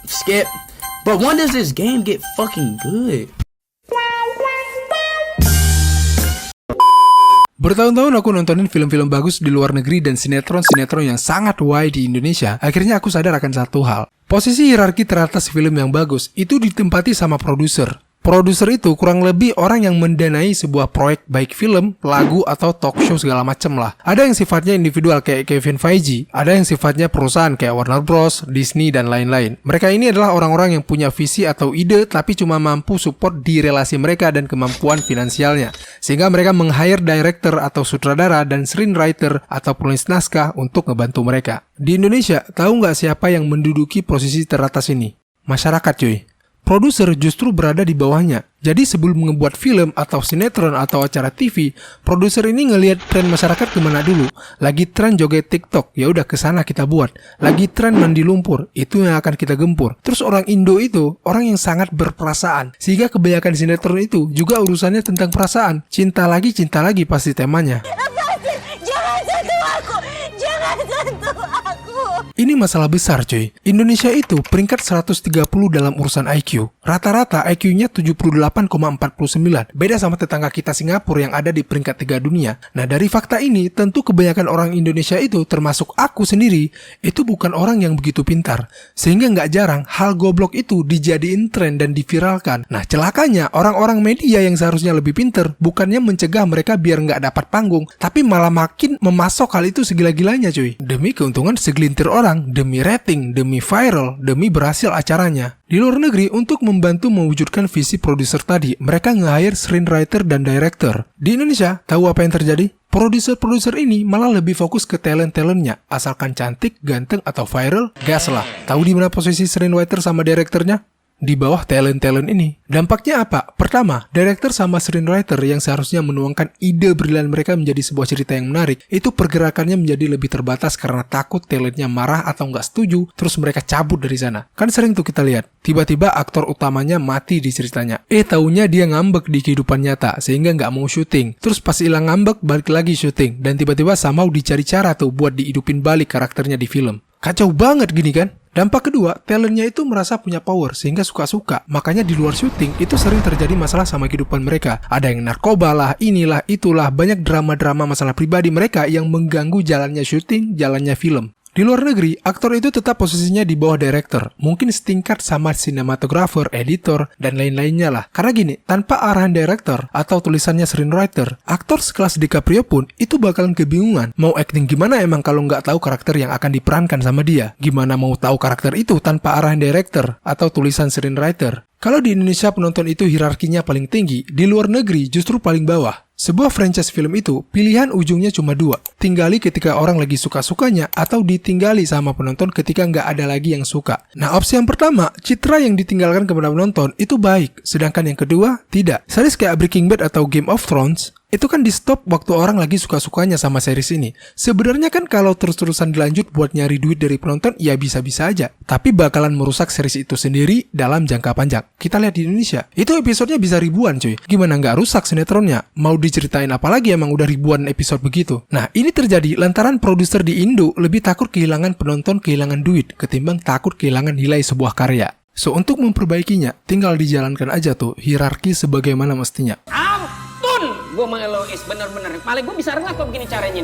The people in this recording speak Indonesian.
skip. But when does this game get fucking good? Bertahun-tahun aku nontonin film-film bagus di luar negeri dan sinetron-sinetron yang sangat wide di Indonesia. Akhirnya aku sadar akan satu hal. Posisi hierarki teratas film yang bagus itu ditempati sama produser. Produser itu kurang lebih orang yang mendanai sebuah proyek baik film, lagu, atau talk show segala macem lah. Ada yang sifatnya individual kayak Kevin Feige, ada yang sifatnya perusahaan kayak Warner Bros, Disney, dan lain-lain. Mereka ini adalah orang-orang yang punya visi atau ide tapi cuma mampu support di relasi mereka dan kemampuan finansialnya. Sehingga mereka meng-hire director atau sutradara dan screenwriter atau penulis naskah untuk ngebantu mereka. Di Indonesia, tahu nggak siapa yang menduduki posisi teratas ini? Masyarakat cuy. Produser justru berada di bawahnya. Jadi sebelum ngebuat film atau sinetron atau acara TV, produser ini ngelihat tren masyarakat kemana dulu. Lagi tren joget TikTok, ya udah kesana kita buat. Lagi tren mandi lumpur, itu yang akan kita gempur. Terus orang Indo itu orang yang sangat berperasaan, sehingga kebanyakan sinetron itu juga urusannya tentang perasaan. Cinta lagi pasti temanya. Jangan sentuh aku! Jangan sentuh aku! Ini masalah besar cuy. Indonesia itu peringkat 130 dalam urusan IQ. Rata-rata IQ-nya 78,49. Beda sama tetangga kita Singapura yang ada di peringkat 3 dunia. Nah dari fakta ini, tentu kebanyakan orang Indonesia itu, termasuk aku sendiri, itu bukan orang yang begitu pintar. Sehingga nggak jarang hal goblok itu dijadiin tren dan diviralkan. Nah celakanya, orang-orang media yang seharusnya lebih pintar, bukannya mencegah mereka biar nggak dapat panggung, tapi malah makin memasok hal itu segila-gilanya cuy. Demi keuntungan segelintir orang, demi rating, demi viral, demi berhasil acaranya. Di luar negeri, untuk membantu mewujudkan visi produser tadi, mereka nge-hire screenwriter dan director. Di Indonesia, tahu apa yang terjadi? Produser-produser ini malah lebih fokus ke talent-talentnya. Asalkan cantik, ganteng, atau viral, gas lah. Tahu di mana posisi screenwriter sama directornya? Di bawah talent-talent ini. Dampaknya apa? Pertama, director sama screenwriter yang seharusnya menuangkan ide brilian mereka menjadi sebuah cerita yang menarik, itu pergerakannya menjadi lebih terbatas karena takut talentnya marah atau nggak setuju, terus mereka cabut dari sana. Kan sering tuh kita lihat, tiba-tiba aktor utamanya mati di ceritanya. Taunya dia ngambek di kehidupan nyata, sehingga nggak mau syuting. Terus pas hilang ngambek, balik lagi syuting. Dan tiba-tiba somehow dicari cara tuh buat dihidupin balik karakternya di film. Kacau banget gini kan? Dampak kedua, talentnya itu merasa punya power sehingga suka-suka. Makanya di luar syuting itu sering terjadi masalah sama kehidupan mereka. Ada yang narkoba lah, inilah, itulah. Banyak drama-drama masalah pribadi mereka yang mengganggu jalannya syuting, jalannya film. Di luar negeri, aktor itu tetap posisinya di bawah director. Mungkin setingkat sama sinematografer, editor, dan lain-lainnya lah. Karena gini, tanpa arahan director atau tulisannya screenwriter, aktor sekelas DiCaprio pun itu bakalan kebingungan. Mau acting gimana emang kalau nggak tahu karakter yang akan diperankan sama dia? Gimana mau tahu karakter itu tanpa arahan director atau tulisan screenwriter? Kalau di Indonesia penonton itu hierarkinya paling tinggi, di luar negeri justru paling bawah. Sebuah franchise film itu, pilihan ujungnya cuma dua. Tinggali ketika orang lagi suka-sukanya, atau ditinggali sama penonton ketika nggak ada lagi yang suka. Nah, opsi yang pertama, citra yang ditinggalkan kepada penonton, itu baik. Sedangkan yang kedua, tidak. Series kayak Breaking Bad atau Game of Thrones, itu kan di stop waktu orang lagi suka-sukanya sama series ini. Sebenarnya kan kalau terus-terusan dilanjut buat nyari duit dari penonton, ya bisa-bisa aja. Tapi bakalan merusak series itu sendiri dalam jangka panjang. Kita lihat di Indonesia, itu episodenya bisa ribuan cuy. Gimana nggak rusak sinetronnya? Mau diceritain apa lagi emang udah ribuan episode begitu? Nah ini terjadi lantaran produser di Indo lebih takut kehilangan penonton, kehilangan duit, ketimbang takut kehilangan nilai sebuah karya. So untuk memperbaikinya, tinggal dijalankan aja tuh hierarki sebagaimana mestinya. Ampun, gue mengelois bener-bener. Paling gue bisa rengah kok begini caranya nih.